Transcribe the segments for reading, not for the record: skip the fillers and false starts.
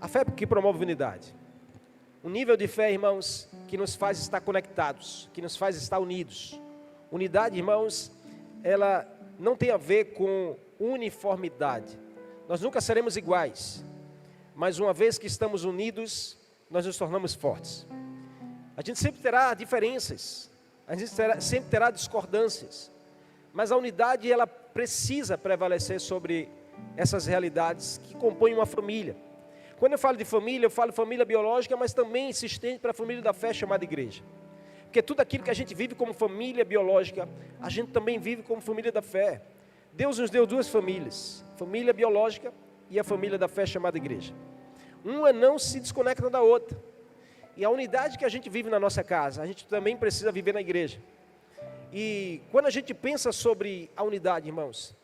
A fé que promove unidade. Um nível de fé, irmãos, que nos faz estar conectados, que nos faz estar unidos. Unidade, irmãos, ela não tem a ver com uniformidade. Nós nunca seremos iguais, mas uma vez que estamos unidos, nós nos tornamos fortes. A gente sempre terá diferenças, a gente sempre terá discordâncias, mas a unidade, ela precisa prevalecer sobre essas realidades que compõem uma família. Quando eu falo de família, eu falo família biológica, mas também se estende para a família da fé chamada igreja. Porque tudo aquilo que a gente vive como família biológica, a gente também vive como família da fé. Deus nos deu duas famílias, família biológica e a família da fé chamada igreja. Uma não se desconecta da outra. E a unidade que a gente vive na nossa casa, a gente também precisa viver na igreja. E quando a gente pensa sobre a unidade, irmãos,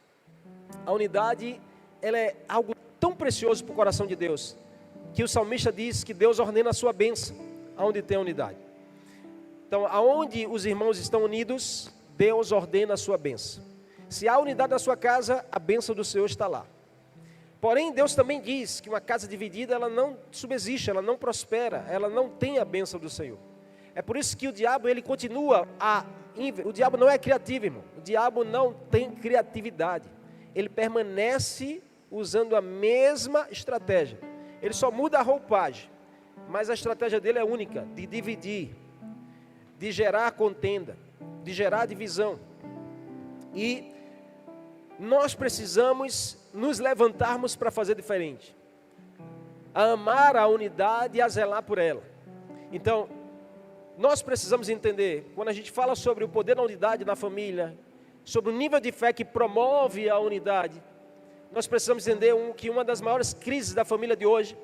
a unidade, ela é algo tão precioso para o coração de Deus, que o salmista diz que Deus ordena a sua bênção, aonde tem a unidade. Então, aonde os irmãos estão unidos, Deus ordena a sua bênção. Se há unidade na sua casa, a bênção do Senhor está lá. Porém, Deus também diz que uma casa dividida, ela não subsiste, ela não prospera, ela não tem a bênção do Senhor. É por isso que o diabo, ele continua o diabo não é criativo, irmão. O diabo não tem criatividade. Ele permanece usando a mesma estratégia. Ele só muda a roupagem, mas a estratégia dele é única, de dividir, de gerar contenda, de gerar divisão. E nós precisamos nos levantarmos para fazer diferente, a amar a unidade e a zelar por ela. Então, nós precisamos entender, quando a gente fala sobre o poder da unidade na família, sobre o nível de fé que promove a unidade, nós precisamos entender que uma das maiores crises da família de hoje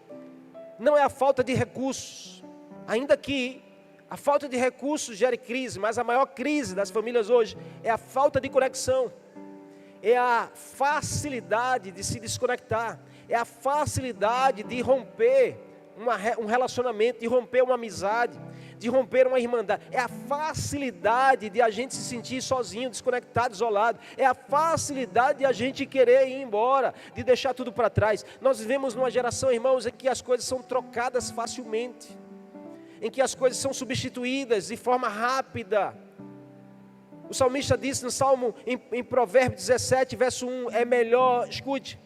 não é a falta de recursos, ainda que a falta de recursos gere crise, mas a maior crise das famílias hoje é a falta de conexão, é a facilidade de se desconectar, é a facilidade de romper um relacionamento, de romper uma amizade, de romper uma irmandade, é a facilidade de a gente se sentir sozinho, desconectado, isolado, é a facilidade de a gente querer ir embora, de deixar tudo para trás. Nós vivemos numa geração, irmãos, em que as coisas são trocadas facilmente, em que as coisas são substituídas de forma rápida. O salmista disse no Salmo, em Provérbios 17, verso 1, é melhor, escute,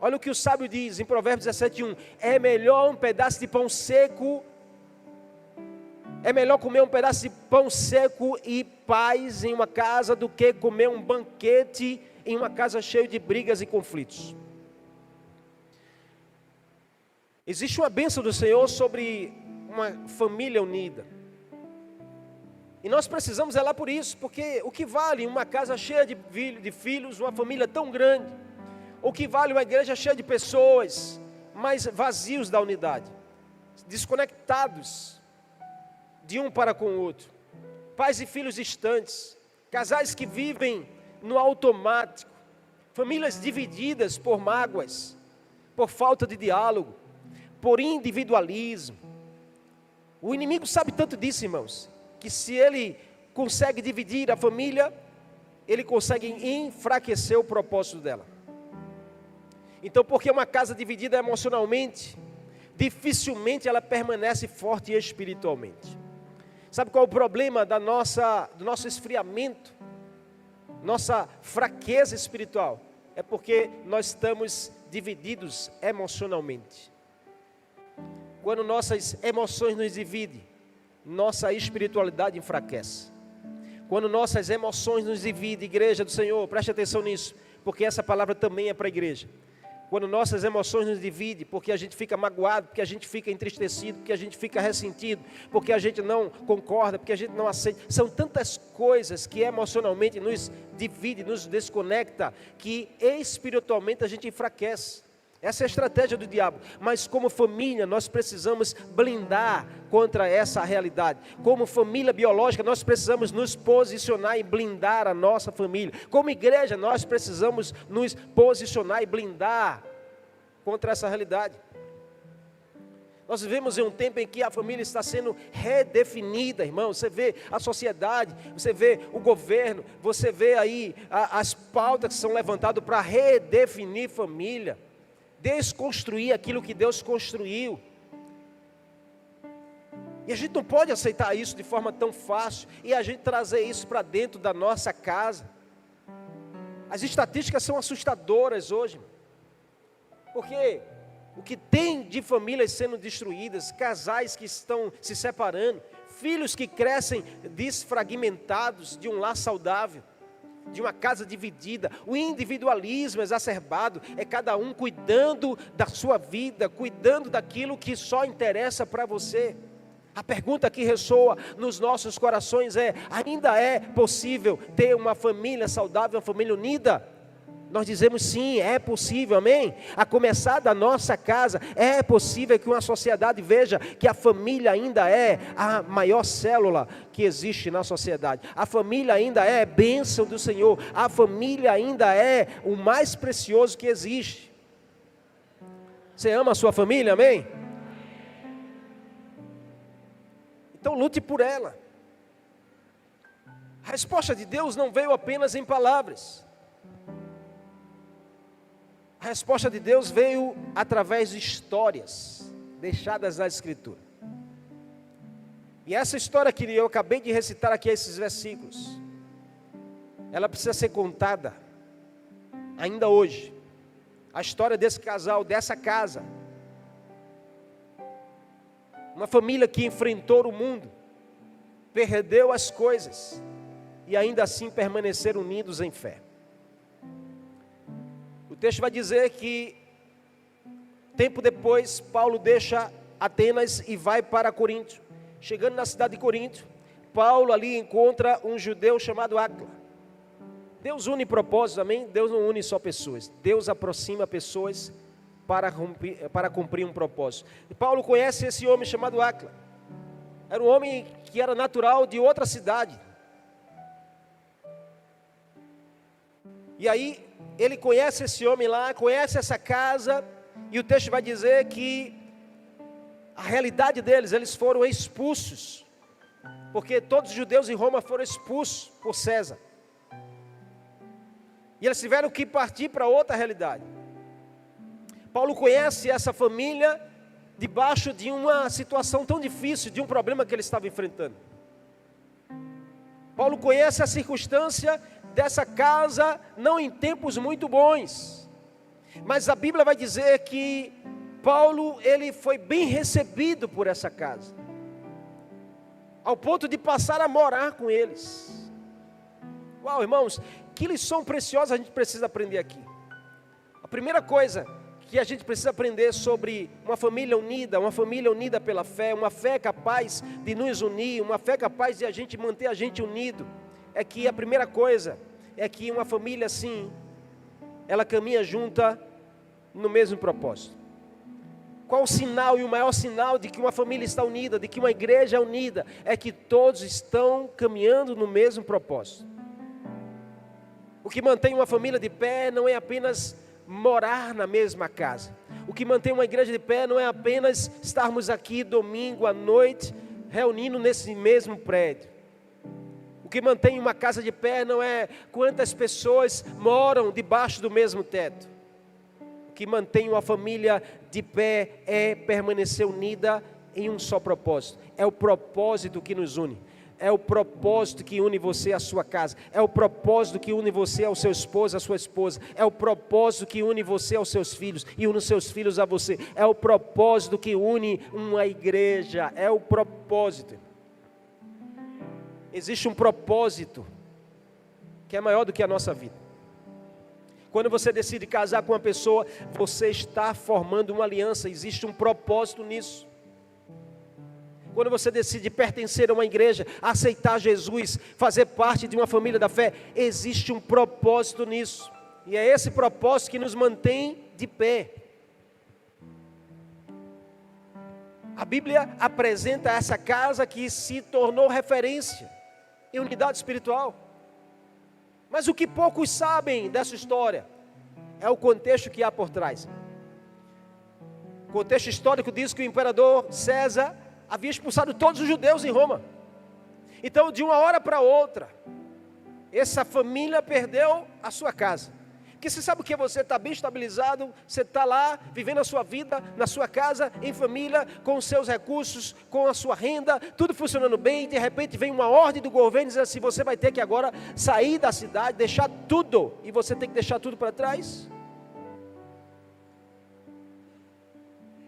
olha o que o sábio diz em Provérbios 17, 1, é melhor um pedaço de pão seco, é melhor comer um pedaço de pão seco e paz em uma casa do que comer um banquete em uma casa cheia de brigas e conflitos. Existe uma bênção do Senhor sobre uma família unida. E nós precisamos zelar por isso, porque o que vale uma casa cheia de filhos, uma família tão grande, o que vale uma igreja cheia de pessoas, mas vazios da unidade, desconectados de um para com o outro, pais e filhos distantes, casais que vivem no automático, famílias divididas por mágoas, por falta de diálogo, por individualismo. O inimigo sabe tanto disso, irmãos, que se ele consegue dividir a família, ele consegue enfraquecer o propósito dela. Então, porque uma casa dividida emocionalmente, dificilmente ela permanece forte espiritualmente. Sabe qual é o problema do nosso esfriamento, nossa fraqueza espiritual? É porque nós estamos divididos emocionalmente. Quando nossas emoções nos dividem, nossa espiritualidade enfraquece. Quando nossas emoções nos dividem, igreja do Senhor, preste atenção nisso, porque essa palavra também é para a igreja. Quando nossas emoções nos dividem, porque a gente fica magoado, porque a gente fica entristecido, porque a gente fica ressentido, porque a gente não concorda, porque a gente não aceita. São tantas coisas que emocionalmente nos divide, nos desconecta, que espiritualmente a gente enfraquece. Essa é a estratégia do diabo. Mas como família, nós precisamos blindar contra essa realidade. Como família biológica, nós precisamos nos posicionar e blindar a nossa família. Como igreja, nós precisamos nos posicionar e blindar contra essa realidade. Nós vivemos em um tempo em que a família está sendo redefinida, irmão. Você vê a sociedade, você vê o governo, você vê aí as pautas que são levantadas para redefinir família. desconstruir aquilo que Deus construiu. E a gente não pode aceitar isso de forma tão fácil, e a gente trazer isso para dentro da nossa casa. As estatísticas são assustadoras hoje, porque o que tem de famílias sendo destruídas, casais que estão se separando, filhos que crescem desfragmentados de um lar saudável, de uma casa dividida, o individualismo exacerbado, é cada um cuidando da sua vida, cuidando daquilo que só interessa para você. A pergunta que ressoa nos nossos corações é: ainda é possível ter uma família saudável, uma família unida? Nós dizemos sim, é possível, amém? A começar da nossa casa, é possível que uma sociedade veja que a família ainda é a maior célula que existe na sociedade. A família ainda é bênção do Senhor, a família ainda é o mais precioso que existe. Você ama a sua família, amém? Então lute por ela. A resposta de Deus não veio apenas em palavras. A resposta de Deus veio através de histórias deixadas na Escritura. E essa história que eu acabei de recitar aqui, esses versículos, ela precisa ser contada ainda hoje. A história desse casal, dessa casa. Uma família que enfrentou o mundo, perdeu as coisas e ainda assim permaneceram unidos em fé. O texto vai dizer que, tempo depois, Paulo deixa Atenas e vai para Corinto. Chegando na cidade de Corinto, Paulo ali encontra um judeu chamado Áquila. Deus une propósitos, amém? Deus não une só pessoas. Deus aproxima pessoas para cumprir um propósito. E Paulo conhece esse homem chamado Áquila. Era um homem que era natural de outra cidade. E aí, ele conhece esse homem lá, conhece essa casa, e o texto vai dizer que a realidade deles, eles foram expulsos, porque todos os judeus em Roma foram expulsos por César, e eles tiveram que partir para outra realidade. Paulo conhece essa família debaixo de uma situação tão difícil, de um problema que ele estava enfrentando. Paulo conhece a circunstância dessa casa, não em tempos muito bons, mas a Bíblia vai dizer que Paulo, ele foi bem recebido por essa casa, ao ponto de passar a morar com eles. Uau, irmãos, que lição preciosa a gente precisa aprender aqui. A primeira coisa que a gente precisa aprender sobre uma família unida pela fé, uma fé capaz de nos unir, uma fé capaz de a gente manter a gente unido, é que a primeira coisa é que uma família assim, ela caminha junta no mesmo propósito. Qual o sinal e o maior sinal de que uma família está unida, de que uma igreja é unida, é que todos estão caminhando no mesmo propósito. O que mantém uma família de pé não é apenas morar na mesma casa. O que mantém uma igreja de pé não é apenas estarmos aqui domingo à noite, reunindo nesse mesmo prédio. O que mantém uma casa de pé não é quantas pessoas moram debaixo do mesmo teto. O que mantém uma família de pé é permanecer unida em um só propósito. É o propósito que nos une. É o propósito que une você à sua casa. É o propósito que une você ao seu esposo, à sua esposa. É o propósito que une você aos seus filhos e une os seus filhos a você. É o propósito que une uma igreja. É o propósito. Existe um propósito que é maior do que a nossa vida. Quando você decide casar com uma pessoa, você está formando uma aliança. Existe um propósito nisso. Quando você decide pertencer a uma igreja, aceitar Jesus, fazer parte de uma família da fé, existe um propósito nisso. E é esse propósito que nos mantém de pé. A Bíblia apresenta essa casa que se tornou referência em unidade espiritual. Mas o que poucos sabem dessa história é o contexto que há por trás. O contexto histórico diz que o imperador César havia expulsado todos os judeus em Roma. Então, de uma hora para outra, essa família perdeu a sua casa, Porque você sabe o que é você estar bem estabilizado, você está lá, vivendo a sua vida, na sua casa, em família, com os seus recursos, com a sua renda, tudo funcionando bem, e de repente vem uma ordem do governo dizendo assim, você vai ter que agora sair da cidade, deixar tudo, e você tem que deixar tudo para trás.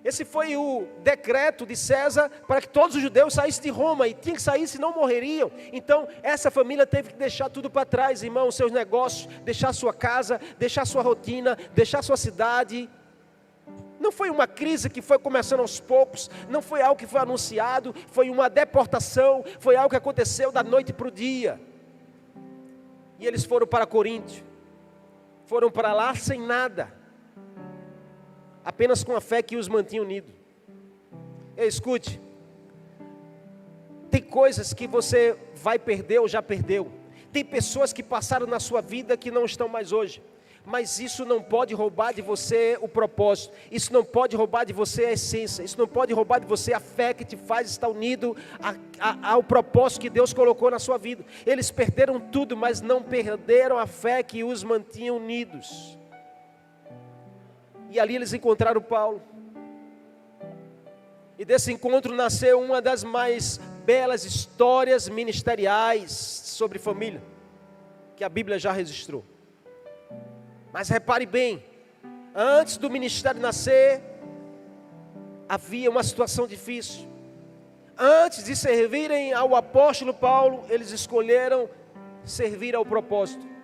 Esse foi o decreto de César para que todos os judeus saíssem de Roma, e tinham que sair, senão morreriam. Então essa família teve que deixar tudo para trás, irmão, seus negócios, deixar sua casa, deixar sua rotina, deixar sua cidade. Não foi uma crise que foi começando aos poucos, não foi algo que foi anunciado, foi uma deportação, foi algo que aconteceu da noite para o dia. E eles foram para Corinto, foram para lá sem nada, apenas com a fé que os mantinha unidos. Escute, tem coisas que você vai perder ou já perdeu, tem pessoas que passaram na sua vida que não estão mais hoje, mas isso não pode roubar de você o propósito, isso não pode roubar de você a essência, isso não pode roubar de você a fé que te faz estar unido ao propósito que Deus colocou na sua vida. Eles perderam tudo, mas não perderam a fé que os mantinha unidos. E ali eles encontraram Paulo. E desse encontro nasceu uma das mais belas histórias ministeriais sobre família que a Bíblia já registrou. Mas repare bem, antes do ministério nascer, havia uma situação difícil. Antes de servirem ao apóstolo Paulo, eles escolheram servir ao propósito.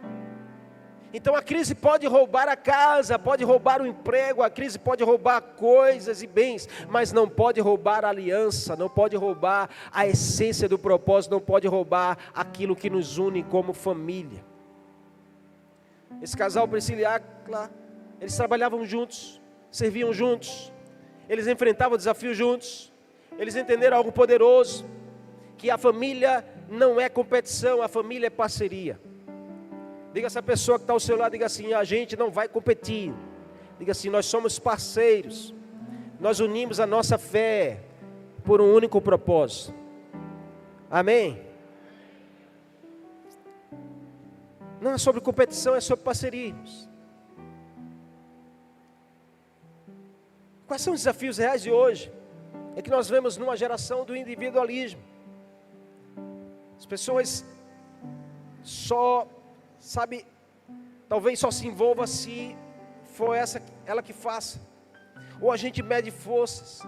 Então a crise pode roubar a casa, pode roubar o emprego, a crise pode roubar coisas e bens, mas não pode roubar a aliança, não pode roubar a essência do propósito, não pode roubar aquilo que nos une como família. Esse casal, Priscila e Áquila, eles trabalhavam juntos, serviam juntos, eles enfrentavam desafios juntos, eles entenderam algo poderoso, que a família não é competição, a família é parceria. Diga essa pessoa que está ao seu lado, diga assim, a gente não vai competir. Diga assim, nós somos parceiros. Nós unimos a nossa fé por um único propósito. Amém? Não é sobre competição, é sobre parceria. Quais são os desafios reais de hoje? É que nós vemos numa geração do individualismo. As pessoas talvez só se envolva se for ela que faça. Ou a gente mede forças.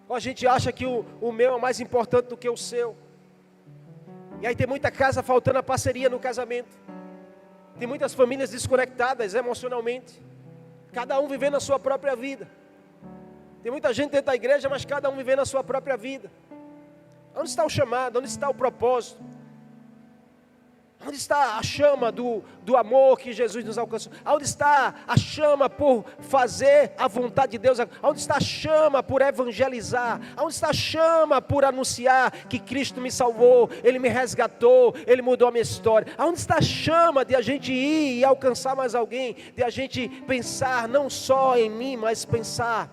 Ou a gente acha que o meu é mais importante do que o seu. E aí tem muita casa faltando a parceria no casamento. Tem muitas famílias desconectadas emocionalmente. Cada um vivendo a sua própria vida. Tem muita gente dentro da igreja, mas cada um vivendo a sua própria vida. Onde está o chamado? Onde está o propósito? Onde está a chama do amor que Jesus nos alcançou? Onde está a chama por fazer a vontade de Deus? Onde está a chama por evangelizar? Onde está a chama por anunciar que Cristo me salvou, Ele me resgatou, Ele mudou a minha história? Onde está a chama de a gente ir e alcançar mais alguém? De a gente pensar não só em mim, mas pensar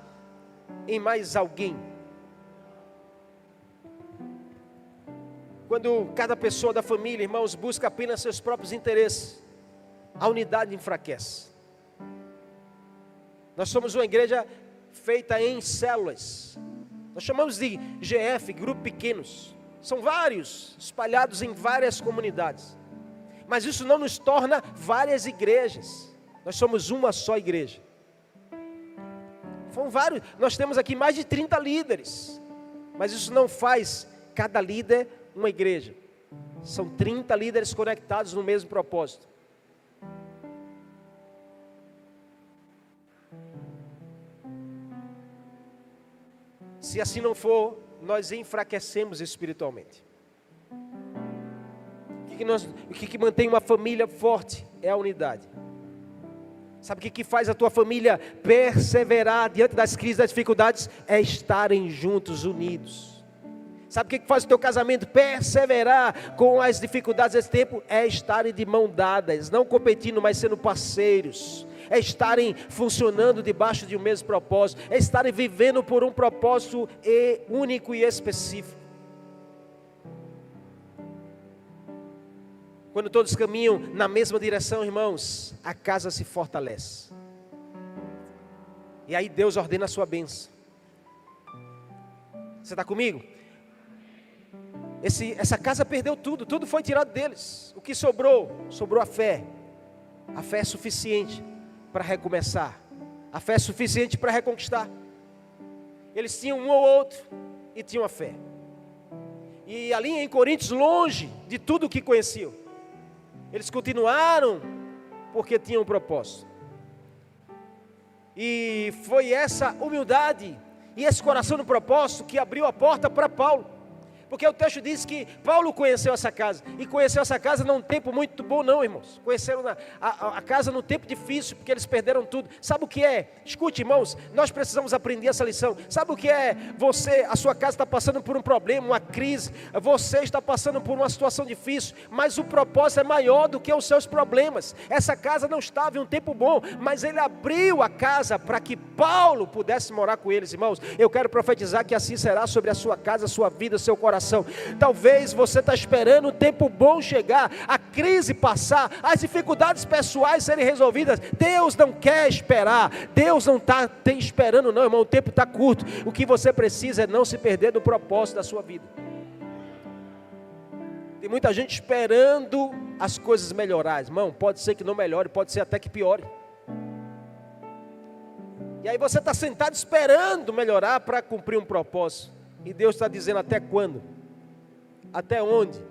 em mais alguém? Quando cada pessoa da família, irmãos, busca apenas seus próprios interesses, a unidade enfraquece. Nós somos uma igreja feita em células. Nós chamamos de GF, grupos pequenos. São vários, espalhados em várias comunidades. Mas isso não nos torna várias igrejas. Nós somos uma só igreja. São vários, nós temos aqui mais de 30 líderes. Mas isso não faz cada líder uma igreja. São 30 líderes conectados no mesmo propósito. Se assim não for, nós enfraquecemos espiritualmente. O que mantém uma família forte é a unidade. Sabe o que faz a tua família perseverar diante das crises, das dificuldades? É estarem juntos, unidos. Sabe o que faz o teu casamento perseverar com as dificuldades desse tempo? É estarem de mão dadas, não competindo, mas sendo parceiros. É estarem funcionando debaixo de um mesmo propósito. É estarem vivendo por um propósito único e específico. Quando todos caminham na mesma direção, irmãos, a casa se fortalece. E aí Deus ordena a sua bênção. Você está comigo? Essa casa perdeu tudo, tudo foi tirado deles. O que sobrou? Sobrou a fé. A fé é suficiente para recomeçar. A fé é suficiente para reconquistar. Eles tinham um ou outro e tinham a fé. E ali em Coríntios, longe de tudo o que conheciam, eles continuaram porque tinham um propósito. E foi essa humildade e esse coração no propósito que abriu a porta para Paulo. Porque o texto diz que Paulo conheceu essa casa. E conheceu essa casa num tempo muito bom não, irmãos. Conheceram a casa num tempo difícil, porque eles perderam tudo. Sabe o que é? Escute, irmãos, nós precisamos aprender essa lição. Sabe o que é? A sua casa está passando por um problema, uma crise. Você está passando por uma situação difícil. Mas o propósito é maior do que os seus problemas. Essa casa não estava em um tempo bom, mas ele abriu a casa para que Paulo pudesse morar com eles, irmãos. Eu quero profetizar que assim será sobre a sua casa, a sua vida, o seu coração. Talvez você está esperando o tempo bom chegar, a crise passar, as dificuldades pessoais serem resolvidas. Deus não quer esperar, Deus não está esperando não, irmão, o tempo está curto. O que você precisa é não se perder do propósito da sua vida. Tem muita gente esperando as coisas melhorar, irmão, pode ser que não melhore, pode ser até que piore. E aí você está sentado esperando melhorar para cumprir um propósito. E Deus está dizendo até quando? Até onde?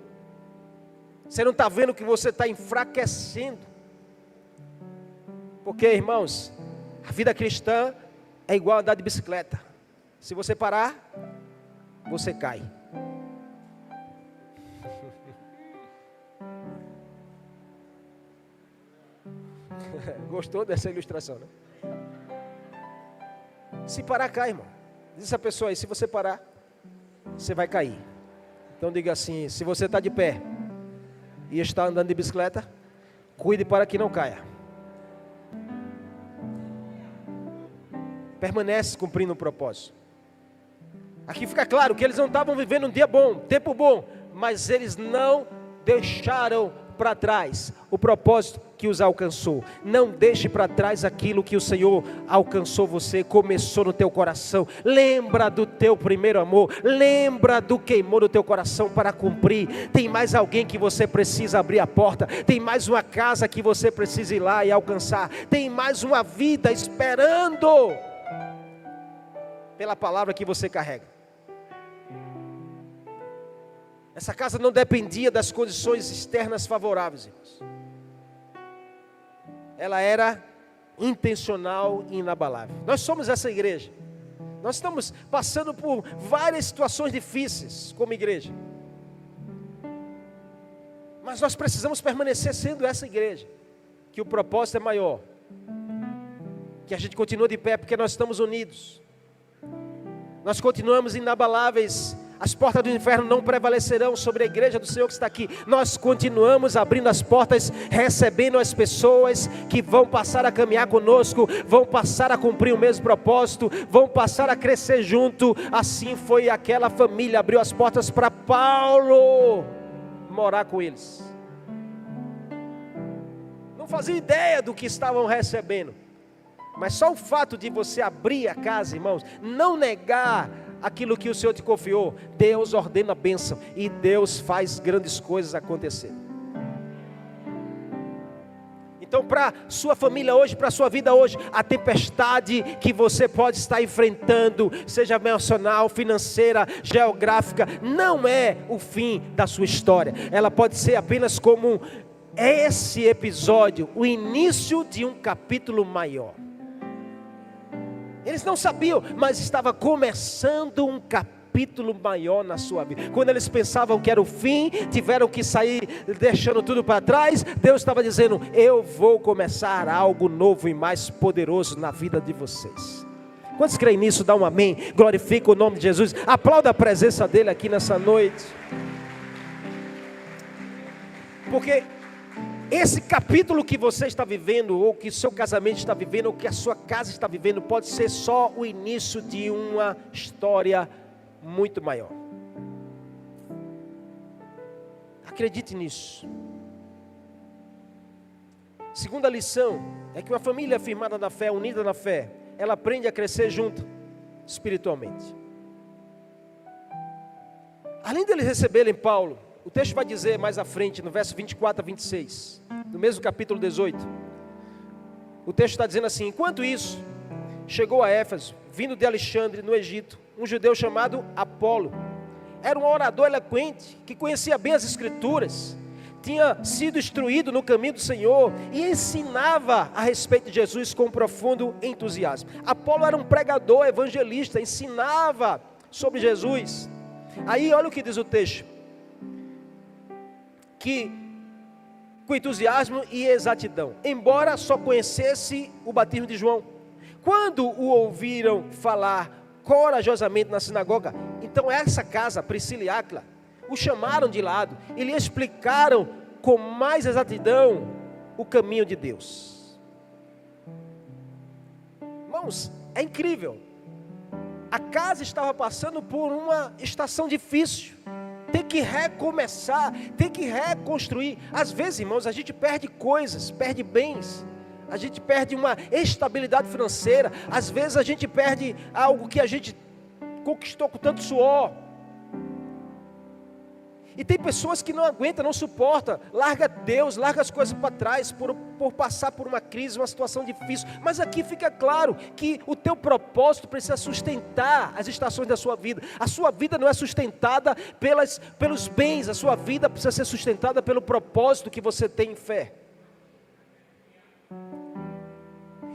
Você não está vendo que você está enfraquecendo? Porque, irmãos, a vida cristã é igual andar de bicicleta. Se você parar, você cai. Gostou dessa ilustração, né? Se parar, cai, irmão. Diz essa pessoa aí, se você parar, você vai cair. Então diga assim, se você está de pé e está andando de bicicleta, cuide para que não caia. Permanece cumprindo o propósito. Aqui fica claro que eles não estavam vivendo um dia bom, tempo bom, mas eles não deixaram para trás o propósito que os alcançou. Não deixe para trás aquilo que o Senhor alcançou você, começou no teu coração. Lembra do teu primeiro amor, lembra do queimou no teu coração para cumprir. Tem mais alguém que você precisa abrir a porta, tem mais uma casa que você precisa ir lá e alcançar, tem mais uma vida esperando pela palavra que você carrega. Essa casa não dependia das condições externas favoráveis, irmãos. Ela era intencional e inabalável. Nós somos essa igreja. Nós estamos passando por várias situações difíceis como igreja. Mas nós precisamos permanecer sendo essa igreja. Que o propósito é maior. Que a gente continua de pé porque nós estamos unidos. Nós continuamos inabaláveis. As portas do inferno não prevalecerão sobre a igreja do Senhor que está aqui. Nós continuamos abrindo as portas, recebendo as pessoas que vão passar a caminhar conosco, vão passar a cumprir o mesmo propósito, vão passar a crescer junto. Assim foi aquela família, abriu as portas para Paulo morar com eles. Não fazia ideia do que estavam recebendo, mas só o fato de você abrir a casa, irmãos, não negar aquilo que o Senhor te confiou, Deus ordena a bênção e Deus faz grandes coisas acontecer. Então, para sua família hoje, para sua vida hoje, a tempestade que você pode estar enfrentando, seja emocional, financeira, geográfica, não é o fim da sua história. Ela pode ser apenas como esse episódio, o início de um capítulo maior. Eles não sabiam, mas estava começando um capítulo maior na sua vida. Quando eles pensavam que era o fim, tiveram que sair deixando tudo para trás. Deus estava dizendo, eu vou começar algo novo e mais poderoso na vida de vocês. Quantos creem nisso? Dá um amém, glorifica o nome de Jesus, aplauda a presença dele aqui nessa noite. Porque esse capítulo que você está vivendo, ou que o seu casamento está vivendo, ou que a sua casa está vivendo, pode ser só o início de uma história muito maior. Acredite nisso. Segunda lição é que uma família firmada na fé, unida na fé, ela aprende a crescer junto, espiritualmente. Além deles receberem Paulo, o texto vai dizer mais à frente, no verso 24 a 26, no mesmo capítulo 18, o texto está dizendo assim: enquanto isso, chegou a Éfeso, vindo de Alexandre, no Egito, um judeu chamado Apolo. Era um orador eloquente, que conhecia bem as Escrituras, tinha sido instruído no caminho do Senhor e ensinava a respeito de Jesus com profundo entusiasmo. Apolo era um pregador, evangelista, ensinava sobre Jesus. Aí olha o que diz o texto, que com entusiasmo e exatidão, embora só conhecesse o batismo de João. Quando o ouviram falar corajosamente na sinagoga, então essa casa, Priscila e Áquila, o chamaram de lado e lhe explicaram com mais exatidão o caminho de Deus. Irmãos, é incrível. A casa estava passando por uma estação difícil. Tem que recomeçar, tem que reconstruir. Às vezes, irmãos, a gente perde coisas, perde bens. A gente perde uma estabilidade financeira. Às vezes a gente perde algo que a gente conquistou com tanto suor. E tem pessoas que não aguentam, não suportam, larga Deus, larga as coisas para trás, por passar por uma crise, uma situação difícil. Mas aqui fica claro que o teu propósito precisa sustentar as estações da sua vida. A sua vida não é sustentada pelos bens, a sua vida precisa ser sustentada pelo propósito que você tem em fé.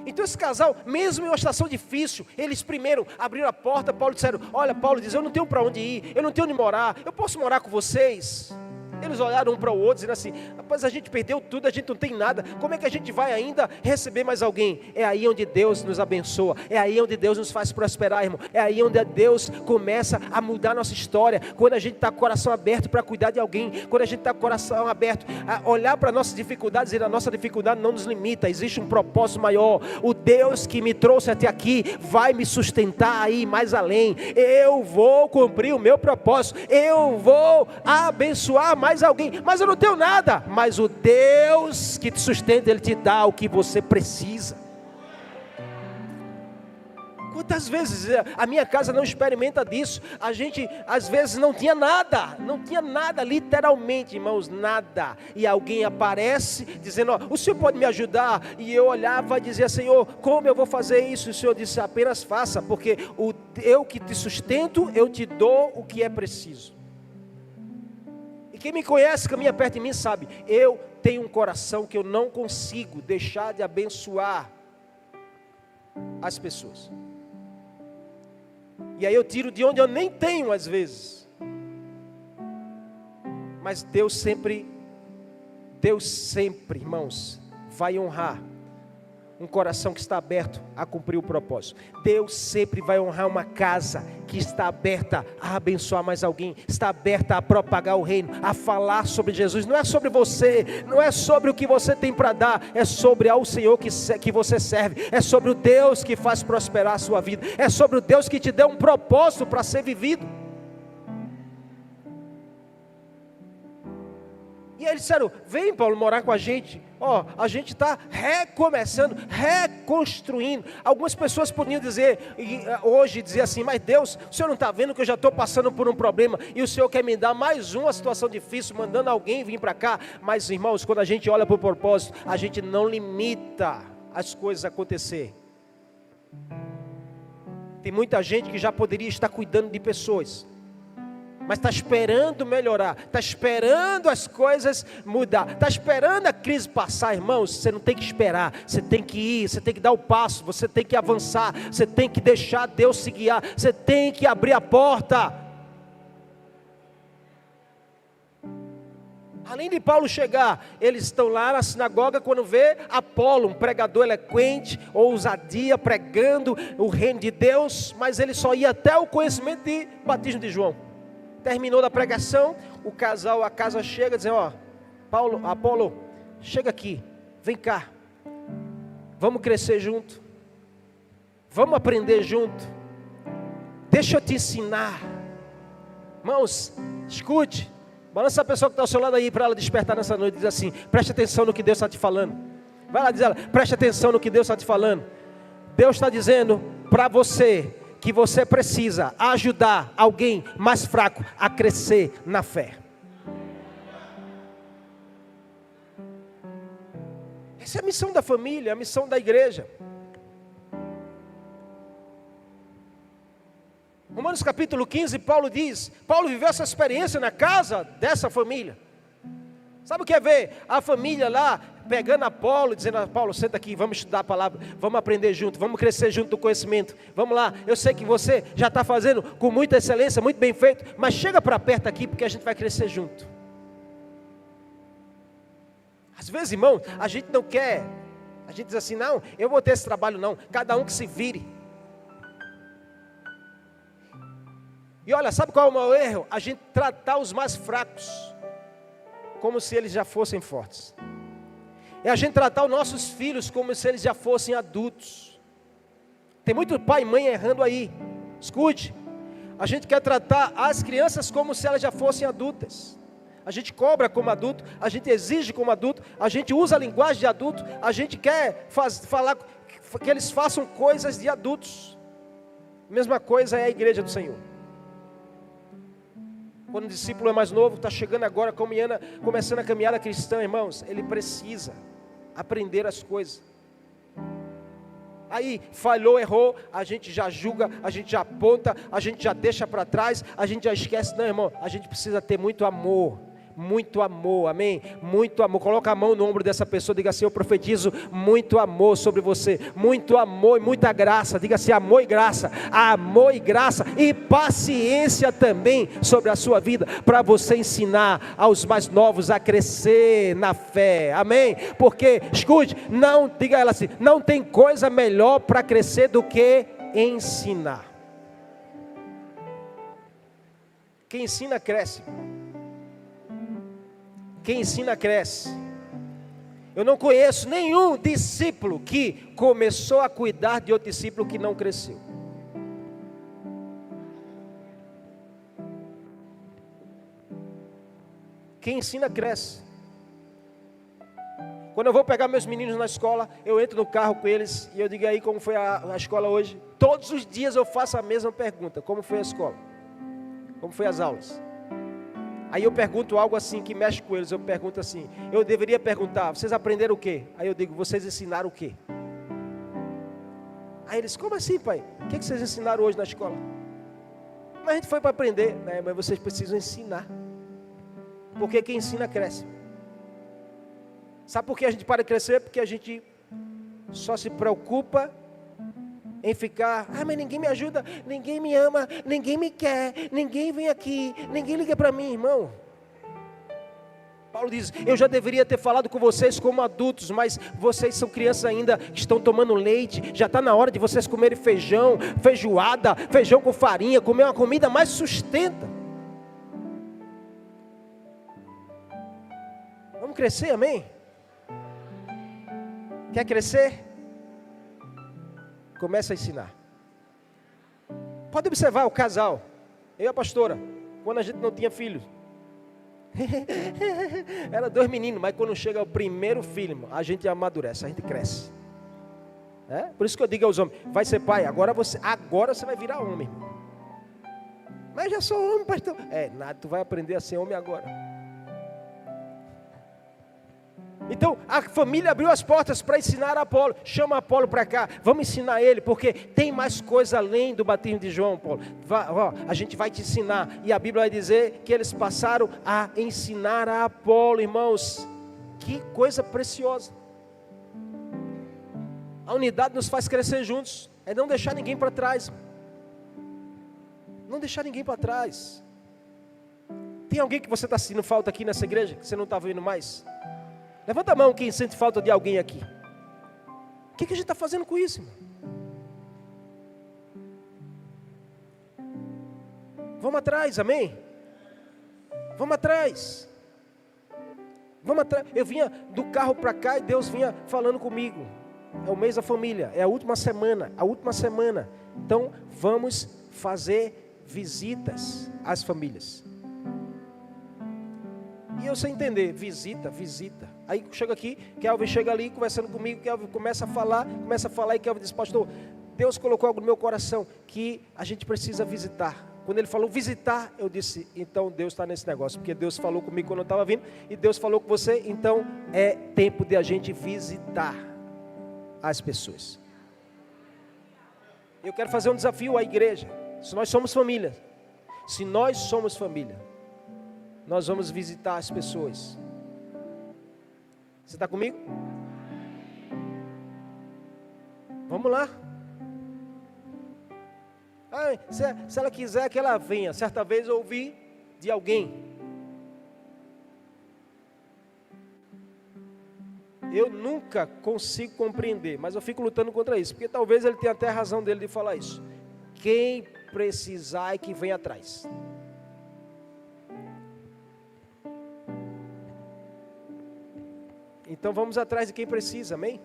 Então esse casal, mesmo em uma situação difícil, eles primeiro abriram a porta. Paulo disseram: olha, Paulo diz, eu não tenho para onde ir, eu não tenho onde morar, eu posso morar com vocês? Eles olharam um para o outro, dizendo assim: rapaz, a gente perdeu tudo, a gente não tem nada, como é que a gente vai ainda receber mais alguém? É aí onde Deus nos abençoa, é aí onde Deus nos faz prosperar, irmão. É aí onde Deus começa a mudar a nossa história, quando a gente está com o coração aberto para cuidar de alguém, quando a gente está com o coração aberto a olhar para nossas dificuldades, e a nossa dificuldade não nos limita, existe um propósito maior. O Deus que me trouxe até aqui vai me sustentar aí mais além. Eu vou cumprir o meu propósito, eu vou abençoar mais alguém, mas eu não tenho nada. Mas o Deus que te sustenta, Ele te dá o que você precisa. Quantas vezes a minha casa não experimenta disso? A gente às vezes não tinha nada, literalmente, irmãos, nada. E alguém aparece dizendo: ó, o Senhor pode me ajudar? E eu olhava e dizia: Senhor, como eu vou fazer isso? E o Senhor disse: apenas faça, porque eu que te sustento, eu te dou o que é preciso. E quem me conhece, caminha perto de mim, sabe, eu tenho um coração que eu não consigo deixar de abençoar as pessoas. E aí eu tiro de onde eu nem tenho às vezes. Mas Deus sempre, irmãos, vai honrar um coração que está aberto a cumprir o propósito. Deus sempre vai honrar uma casa que está aberta a abençoar mais alguém, está aberta a propagar o reino, a falar sobre Jesus. Não é sobre você, não é sobre o que você tem para dar, é sobre ao Senhor que você serve, é sobre o Deus que faz prosperar a sua vida, é sobre o Deus que te deu um propósito para ser vivido. E eles disseram: vem, Paulo, morar com a gente. Ó, a gente está recomeçando, reconstruindo. Algumas pessoas poderiam dizer, hoje dizer assim: mas Deus, o Senhor não está vendo que eu já estou passando por um problema e o Senhor quer me dar mais uma situação difícil, mandando alguém vir para cá? Mas, irmãos, quando a gente olha para o propósito, a gente não limita as coisas a acontecer. Tem muita gente que já poderia estar cuidando de pessoas, mas está esperando melhorar, está esperando as coisas mudar, está esperando a crise passar. Irmãos, você não tem que esperar, você tem que ir, você tem que dar o passo, você tem que avançar, você tem que deixar Deus se guiar, você tem que abrir a porta. Além de Paulo chegar, eles estão lá na sinagoga quando vê Apolo, um pregador eloquente, ousadia, pregando o reino de Deus, mas ele só ia até o conhecimento de batismo de João. Terminou da pregação, a casa chega dizendo: ó, Apolo, chega aqui, vem cá, vamos crescer junto, vamos aprender junto, deixa eu te ensinar. Irmãos, escute, balança a pessoa que está ao seu lado aí para ela despertar nessa noite e diz assim: preste atenção no que Deus está te falando. Vai lá dizer ela, preste atenção no que Deus está te falando. Deus está dizendo para você que você precisa ajudar alguém mais fraco a crescer na fé. Essa é a missão da família, a missão da igreja. Romanos capítulo 15, Paulo viveu essa experiência na casa dessa família. Sabe o que é ver a família lá, pegando Apolo, dizendo, Paulo, senta aqui, vamos estudar a palavra, vamos aprender junto, vamos crescer junto do conhecimento, vamos lá, eu sei que você já está fazendo com muita excelência, muito bem feito, mas chega para perto aqui, porque a gente vai crescer junto. Às vezes, irmão, a gente não quer, a gente diz assim, não, eu vou ter esse trabalho não, cada um que se vire. E olha, sabe qual é o maior erro? A gente tratar os mais fracos como se eles já fossem fortes. É a gente tratar os nossos filhos como se eles já fossem adultos. Tem muito pai e mãe errando aí. Escute, a gente quer tratar as crianças como se elas já fossem adultas. A gente cobra como adulto, a gente exige como adulto, a gente usa a linguagem de adulto, a gente quer falar que eles façam coisas de adultos. Mesma coisa é a igreja do Senhor. Quando o discípulo é mais novo, está chegando agora, começando a caminhada cristã, irmãos, ele precisa aprender as coisas. Aí, falhou, errou, a gente já julga, a gente já aponta, a gente já deixa para trás, a gente já esquece. Não, irmão, a gente precisa ter muito amor, amém? Muito amor. Coloca a mão no ombro dessa pessoa, diga assim, eu profetizo muito amor sobre você, muito amor e muita graça, diga assim, amor e graça e paciência também sobre a sua vida, para você ensinar aos mais novos a crescer na fé, amém? Porque, escute, não, diga ela assim, não tem coisa melhor para crescer do que ensinar. Quem ensina cresce. Quem ensina cresce. Eu não conheço nenhum discípulo que começou a cuidar de outro discípulo que não cresceu. Quem ensina cresce. Quando eu vou pegar meus meninos na escola, eu entro no carro com eles e eu digo aí como foi a escola hoje. Todos os dias eu faço a mesma pergunta: como foi a escola? Como foi as aulas? Aí eu pergunto algo assim que mexe com eles. Eu pergunto assim, eu deveria perguntar, vocês aprenderam o quê? Aí eu digo, vocês ensinaram o quê? Aí eles, como assim, pai? O que vocês ensinaram hoje na escola? Mas a gente foi para aprender, né? Mas vocês precisam ensinar. Porque quem ensina cresce. Sabe por que a gente para de crescer? Porque a gente só se preocupa em ficar, mas ninguém me ajuda, ninguém me ama, ninguém me quer, ninguém vem aqui, ninguém liga para mim, irmão. Paulo diz, eu já deveria ter falado com vocês como adultos, mas vocês são crianças ainda, que estão tomando leite, já está na hora de vocês comerem feijão, feijoada, feijão com farinha, comer uma comida mais sustenta. Vamos crescer, amém? Quer crescer? Começa a ensinar. Pode observar o casal, eu e a pastora, quando a gente não tinha filhos. Era 2 meninos, mas quando chega o primeiro filho, a gente amadurece, a gente cresce. Por isso que eu digo aos homens, vai ser pai, agora você vai virar homem. Mas já sou homem, pastor. Nada, tu vai aprender a ser homem agora. Então a família abriu as portas para ensinar a Apolo. Chama Apolo para cá, vamos ensinar ele, porque tem mais coisa além do batismo de João, Paulo. A gente vai te ensinar. E a Bíblia vai dizer que eles passaram a ensinar a Apolo, irmãos. Que coisa preciosa. A unidade nos faz crescer juntos. É não deixar ninguém para trás. Não deixar ninguém para trás. Tem alguém que você está sentindo falta aqui nessa igreja, que você não está vendo mais? Levanta a mão quem sente falta de alguém aqui. O que a gente está fazendo com isso, irmão? Vamos atrás, amém? Vamos atrás. Vamos atrás. Eu vinha do carro para cá e Deus vinha falando comigo. É o mês da família, é a última semana. Então vamos fazer visitas às famílias. E eu sei entender, visita. Aí chega aqui, Kelvin chega ali, conversando comigo, Kelvin começa a falar, e Kelvin diz, pastor, Deus colocou algo no meu coração, que a gente precisa visitar. Quando ele falou visitar, eu disse, então Deus está nesse negócio, porque Deus falou comigo quando eu estava vindo, e Deus falou com você, então é tempo de a gente visitar as pessoas. Eu quero fazer um desafio à igreja. Se nós somos família, nós vamos visitar as pessoas. Você está comigo? Vamos lá. Se ela quiser que ela venha. Certa vez eu ouvi de alguém. Eu nunca consigo compreender, mas eu fico lutando contra isso, porque talvez ele tenha até a razão dele de falar isso. Quem precisar é que vem atrás. Então vamos atrás de quem precisa, amém?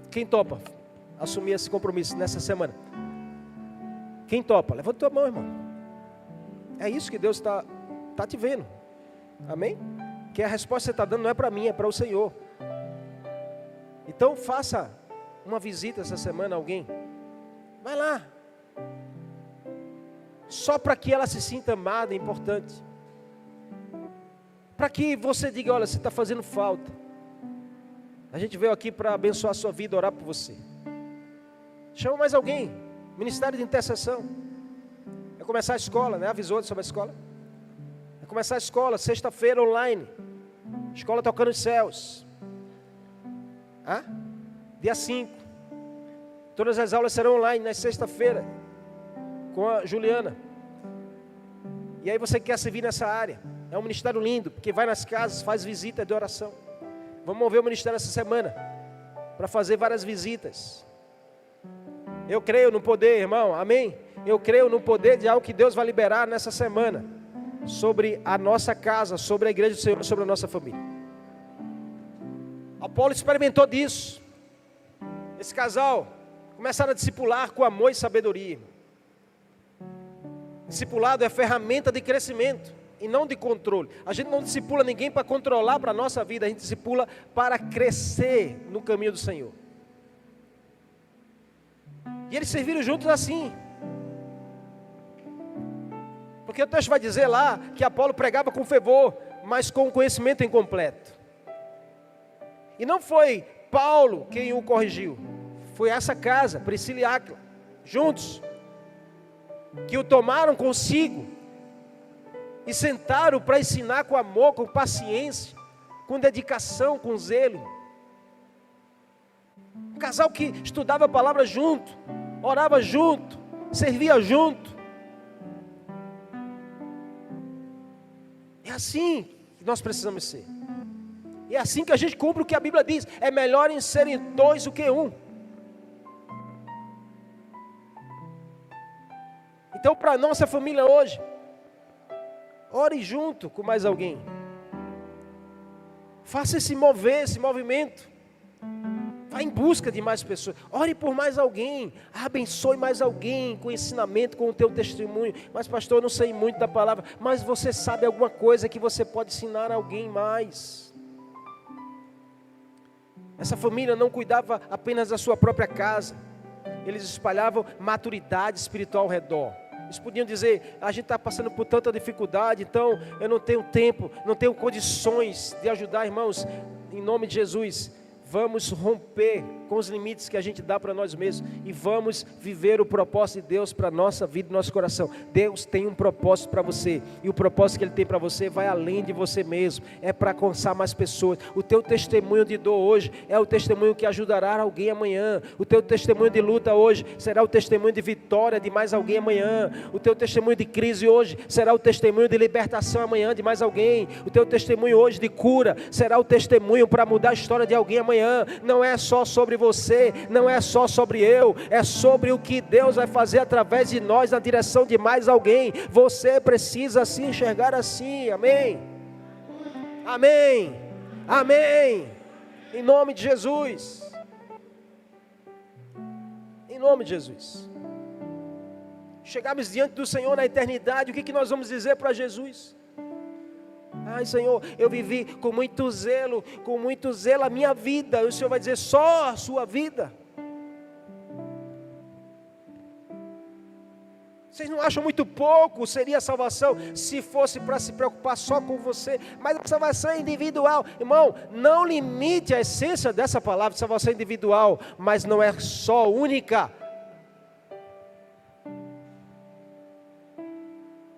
Quem topa assumir esse compromisso nessa semana? Quem topa? Levanta tua mão, irmão. É isso que Deus está te vendo, amém? Que a resposta que você está dando não é para mim, é para o Senhor. Então faça uma visita essa semana a alguém. Vai lá. Só para que ela se sinta amada, é importante. Para que você diga, olha, você está fazendo falta. A gente veio aqui para abençoar a sua vida, orar por você. Chama mais alguém. Ministério de intercessão. Vai começar a escola, né? Avisou sobre a escola? Vai começar a escola, sexta-feira online. Escola Tocando os Céus. Dia 5. Todas as aulas serão online na sexta-feira. Com a Juliana. E aí você quer servir nessa área. É um ministério lindo, porque vai nas casas, faz visita de oração. Vamos mover o ministério essa semana, para fazer várias visitas. Eu creio no poder, irmão, amém? Eu creio no poder de algo que Deus vai liberar nessa semana, sobre a nossa casa, sobre a igreja do Senhor, sobre a nossa família. Apolo experimentou disso. Esse casal começaram a discipular com amor e sabedoria. Discipulado é ferramenta de crescimento e não de controle. A gente não discipula ninguém para controlar para a nossa vida, a gente discipula para crescer no caminho do Senhor. E eles serviram juntos assim. Porque o texto vai dizer lá que Apolo pregava com fervor, mas com conhecimento incompleto. E não foi Paulo quem o corrigiu, foi essa casa, Priscila e Áquila, juntos, que o tomaram consigo e sentaram para ensinar com amor, com paciência, com dedicação, com zelo. Um casal que estudava a palavra junto, orava junto, servia junto. É assim que nós precisamos ser. É assim que a gente cumpre o que a Bíblia diz. É melhor em serem dois do que um. Então, para a nossa família hoje, ore junto com mais alguém. Faça esse movimento. Vá em busca de mais pessoas. Ore por mais alguém. Abençoe mais alguém com ensinamento, com o teu testemunho. Mas pastor, eu não sei muito da palavra. Mas você sabe alguma coisa que você pode ensinar a alguém mais. Essa família não cuidava apenas da sua própria casa. Eles espalhavam maturidade espiritual ao redor. Eles podiam dizer, a gente está passando por tanta dificuldade, então eu não tenho tempo, não tenho condições de ajudar, irmãos. Em nome de Jesus, vamos romper com os limites que a gente dá para nós mesmos e vamos viver o propósito de Deus para a nossa vida e nosso coração. Deus tem um propósito para você e o propósito que Ele tem para você vai além de você mesmo, é para alcançar mais pessoas. O teu testemunho de dor hoje é o testemunho que ajudará alguém amanhã. O teu testemunho de luta hoje será o testemunho de vitória de mais alguém amanhã. O teu testemunho de crise hoje será o testemunho de libertação amanhã de mais alguém. O teu testemunho hoje de cura será o testemunho para mudar a história de alguém amanhã. Não é só sobre você, não é só sobre eu, é sobre o que Deus vai fazer através de nós na direção de mais alguém. Você precisa se enxergar assim, amém? Amém, amém, em nome de Jesus, em nome de Jesus. Chegamos diante do Senhor na eternidade, o que nós vamos dizer para Jesus? Ai, Senhor, eu vivi com muito zelo a minha vida. E o Senhor vai dizer, só a sua vida? Vocês não acham muito pouco seria a salvação se fosse para se preocupar só com você? Mas a salvação é individual. Irmão, não limite a essência dessa palavra de salvação individual, mas não é só única.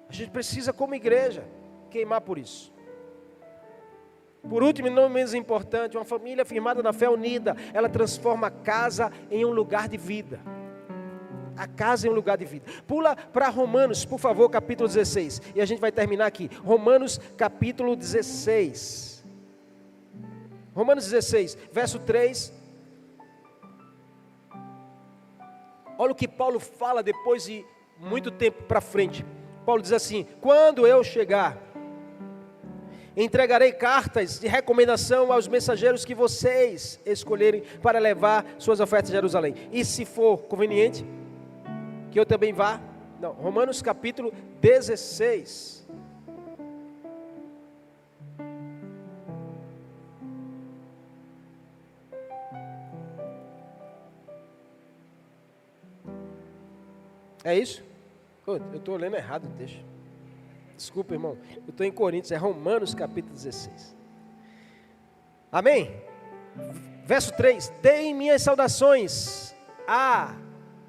A gente precisa, como igreja, queimar por isso. Por último, e não menos importante, uma família firmada na fé unida, ela transforma a casa em um lugar de vida. A casa é um lugar de vida. Pula para Romanos, por favor, capítulo 16. E a gente vai terminar aqui. Romanos, capítulo 16. Romanos 16, verso 3. Olha o que Paulo fala depois de muito tempo para frente. Paulo diz assim: quando eu chegar, entregarei cartas de recomendação aos mensageiros que vocês escolherem para levar suas ofertas a Jerusalém. E se for conveniente, que eu também vá. Não, Romanos capítulo 16. É isso? Eu estou lendo errado o texto. Desculpa, irmão. Eu estou em Coríntios, é Romanos capítulo 16. Amém? Verso 3. Deem minhas saudações à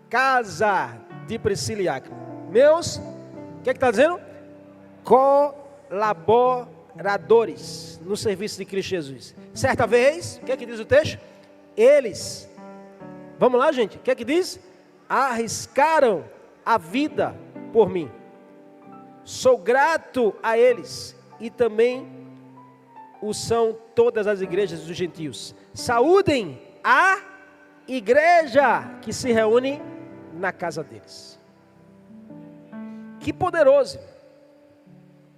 casa de Priscila e Áquila. Meus, o que está dizendo? Colaboradores no serviço de Cristo Jesus. Certa vez, o que é que diz o texto? Eles, vamos lá, gente, o que é que diz? Arriscaram a vida por mim. Sou grato a eles e também o são todas as igrejas dos gentios. Saúdem a igreja que se reúne na casa deles. Que poderoso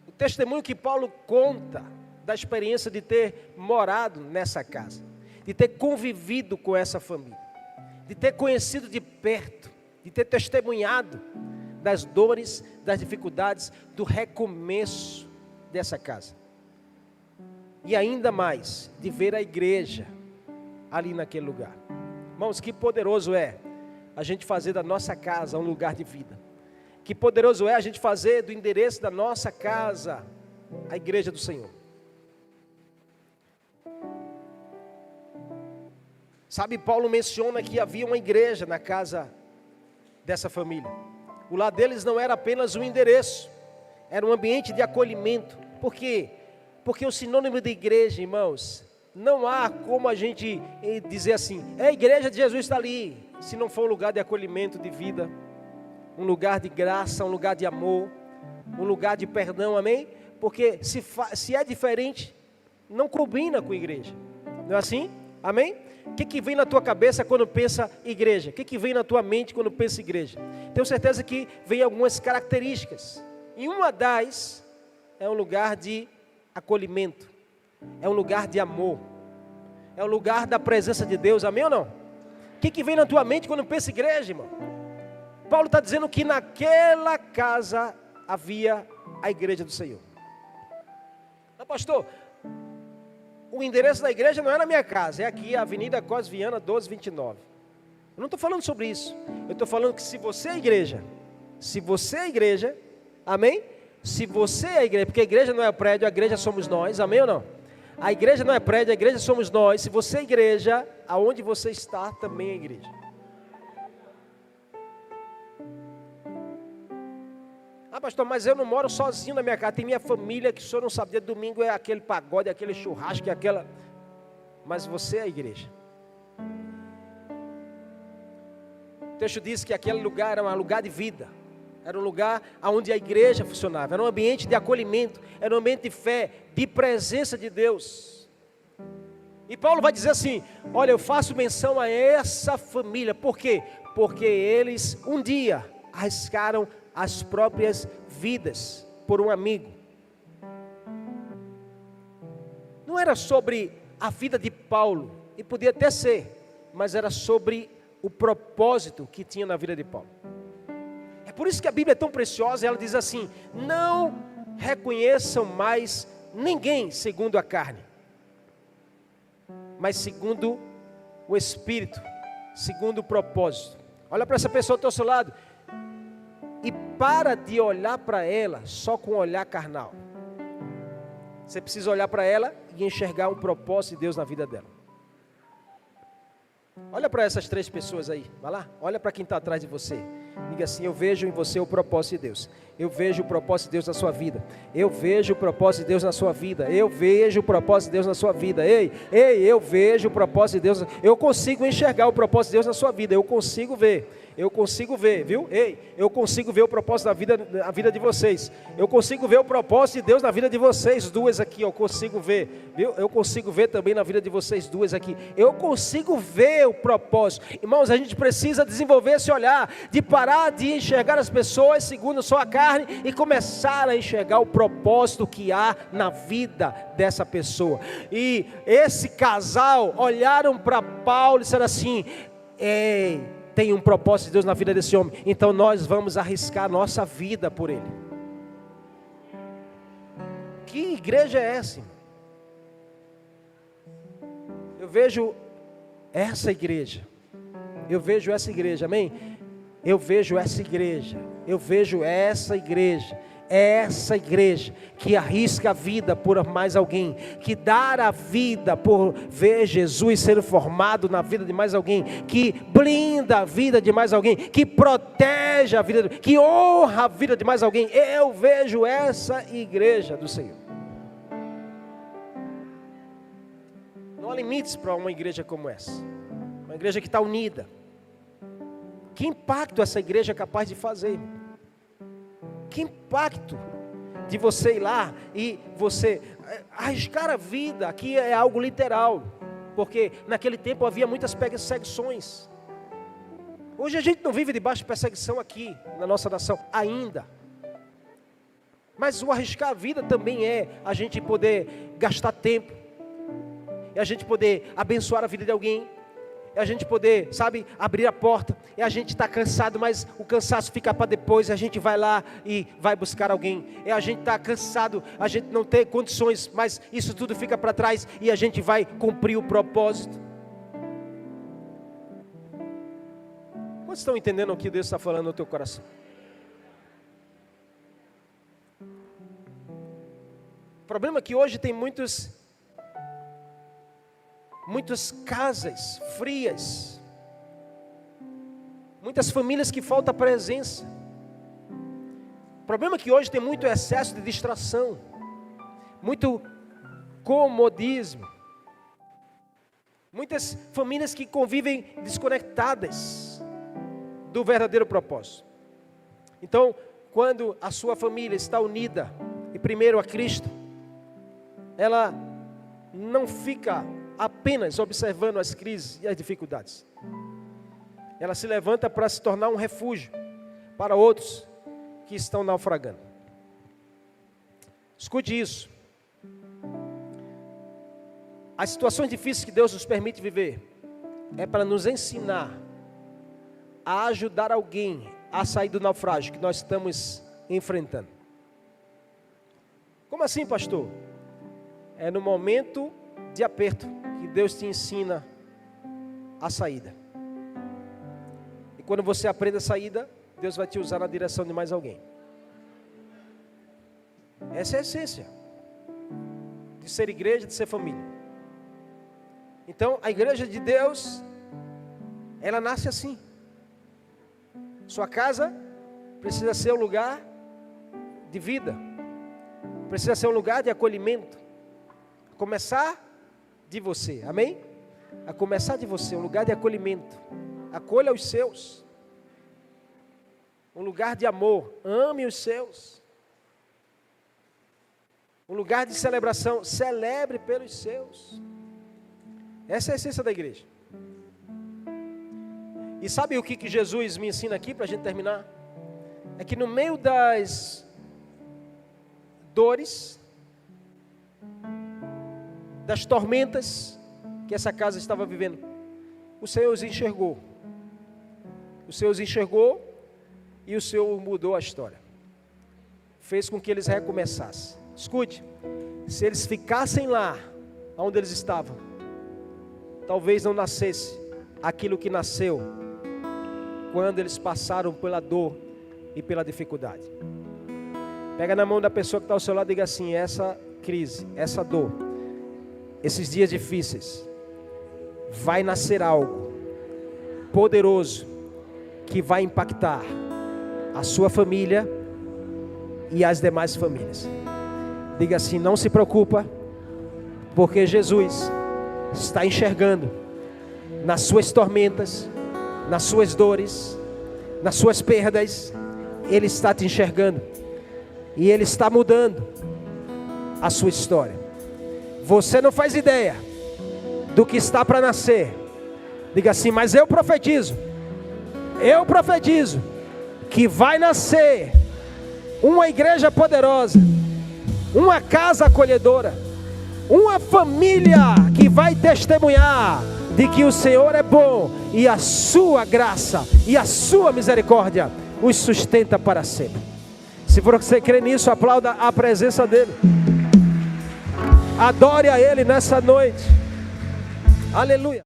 o testemunho que Paulo conta da experiência de ter morado nessa casa, de ter convivido com essa família, de ter conhecido de perto, de ter testemunhado das dores, das dificuldades, do recomeço dessa casa. E ainda mais, de ver a igreja ali naquele lugar. Irmãos, que poderoso é a gente fazer da nossa casa um lugar de vida. Que poderoso é a gente fazer do endereço da nossa casa a igreja do Senhor. Sabe, Paulo menciona que havia uma igreja na casa dessa família. O lar deles não era apenas um endereço, era um ambiente de acolhimento. Por quê? Porque o sinônimo de igreja, irmãos, não há como a gente dizer assim, a igreja de Jesus está ali, se não for um lugar de acolhimento, de vida, um lugar de graça, um lugar de amor, um lugar de perdão, amém? Porque se é diferente, não combina com a igreja, não é assim? Amém? O que vem na tua cabeça quando pensa igreja? O que vem na tua mente quando pensa igreja? Tenho certeza que vem algumas características. E uma das é um lugar de acolhimento. É um lugar de amor. É um lugar da presença de Deus, amém ou não? O que vem na tua mente quando pensa igreja, irmão? Paulo está dizendo que naquela casa havia a igreja do Senhor. Mas pastor, o endereço da igreja não é na minha casa, é aqui, a Avenida Cos Viana 1229. Eu não estou falando sobre isso. Eu estou falando que se você é igreja, amém? Se você é igreja, porque a igreja não é o prédio, a igreja somos nós, amém ou não? A igreja não é prédio, a igreja somos nós. Se você é igreja, aonde você está também é igreja. Ah, pastor, mas eu não moro sozinho na minha casa, tem minha família, que o senhor não sabia, domingo é aquele pagode, aquele churrasco, aquela... Mas você é a igreja. O texto diz que aquele lugar era um lugar de vida, era um lugar onde a igreja funcionava, era um ambiente de acolhimento, era um ambiente de fé, de presença de Deus. E Paulo vai dizer assim, olha, eu faço menção a essa família, por quê? Porque eles um dia arriscaram as próprias vidas por um amigo. Não era sobre a vida de Paulo, e podia até ser, mas era sobre o propósito que tinha na vida de Paulo. É por isso que a Bíblia é tão preciosa, ela diz assim, não reconheçam mais ninguém segundo a carne, mas segundo o Espírito, segundo o propósito. Olha para essa pessoa ao teu seu lado e para de olhar para ela só com um olhar carnal. Você precisa olhar para ela e enxergar um propósito de Deus na vida dela. Olha para essas 3 pessoas aí, vai lá, olha para quem está atrás de você. Diga assim: eu vejo em você o propósito de Deus. Eu vejo o propósito de Deus na sua vida. Eu vejo o propósito de Deus na sua vida. Eu vejo o propósito de Deus na sua vida. Ei, eu vejo o propósito de Deus. Eu consigo enxergar o propósito de Deus na sua vida. Eu consigo ver. Eu consigo ver, viu? Ei, eu consigo ver o propósito da vida de vocês. Eu consigo ver o propósito de Deus na vida de vocês 2 aqui. Eu consigo ver, viu? Eu consigo ver também na vida de vocês 2 aqui. Eu consigo ver o propósito. Irmãos, a gente precisa desenvolver esse olhar de parar de enxergar as pessoas segundo só a carne e começar a enxergar o propósito que há na vida dessa pessoa. E esse casal olharam para Paulo e disseram assim: ei, tem um propósito de Deus na vida desse homem, então nós vamos arriscar nossa vida por ele. Que igreja é essa? Eu vejo essa igreja, amém? Eu vejo essa igreja que arrisca a vida por mais alguém, que dá a vida por ver Jesus sendo formado na vida de mais alguém, que blinda a vida de mais alguém, que protege a vida, que honra a vida de mais alguém. Eu vejo essa igreja do Senhor. Não há limites para uma igreja como essa, uma igreja que está unida. Que impacto essa igreja é capaz de fazer? Que impacto de você ir lá e você arriscar a vida. Aqui é algo literal, porque naquele tempo havia muitas perseguições. Hoje a gente não vive debaixo de perseguição aqui na nossa nação ainda, mas o arriscar a vida também é a gente poder gastar tempo, é a gente poder abençoar a vida de alguém, é a gente poder, sabe, abrir a porta. É a gente estar cansado, mas o cansaço fica para depois. A gente vai lá e vai buscar alguém. É a gente estar cansado, a gente não ter condições, mas isso tudo fica para trás e a gente vai cumprir o propósito. Quantos estão entendendo o que Deus está falando no teu coração? O problema é que hoje tem muitas casas frias, muitas famílias que falta presença. O problema é que hoje tem muito excesso de distração, muito comodismo, muitas famílias que convivem desconectadas do verdadeiro propósito. Então, quando a sua família está unida e primeiro a Cristo, ela não fica apenas observando as crises e as dificuldades. Ela se levanta para se tornar um refúgio para outros que estão naufragando. Escute isso. As situações difíceis que Deus nos permite viver é para nos ensinar a ajudar alguém a sair do naufrágio que nós estamos enfrentando. Como assim, pastor? É no momento de aperto que Deus te ensina a saída. E quando você aprende a saída, Deus vai te usar na direção de mais alguém. Essa é a essência de ser igreja, de ser família. Então, a igreja de Deus, ela nasce assim. Sua casa precisa ser um lugar de vida, precisa ser um lugar de acolhimento. A começar de você, amém? A começar de você, um lugar de acolhimento. Acolha os seus. Um lugar de amor, ame os seus. Um lugar de celebração, celebre pelos seus. Essa é a essência da igreja. E sabe o que Jesus me ensina aqui para a gente terminar? É que no meio das dores, das tormentas que essa casa estava vivendo, o Senhor os enxergou. O Senhor os enxergou e o Senhor mudou a história. Fez com que eles recomeçassem. Escute, se eles ficassem lá, onde eles estavam, talvez não nascesse aquilo que nasceu quando eles passaram pela dor e pela dificuldade. Pega na mão da pessoa que está ao seu lado e diga assim: essa crise, essa dor, esses dias difíceis, vai nascer algo poderoso que vai impactar a sua família e as demais famílias. Diga assim: não se preocupa, porque Jesus está enxergando nas suas tormentas, nas suas dores, nas suas perdas. Ele está te enxergando e Ele está mudando a sua história. Você não faz ideia do que está para nascer. Diga assim: mas eu profetizo que vai nascer uma igreja poderosa, uma casa acolhedora, uma família que vai testemunhar de que o Senhor é bom e a sua graça e a sua misericórdia os sustenta para sempre. Se você crê nisso, aplauda a presença dEle. Adore a Ele nessa noite. Aleluia.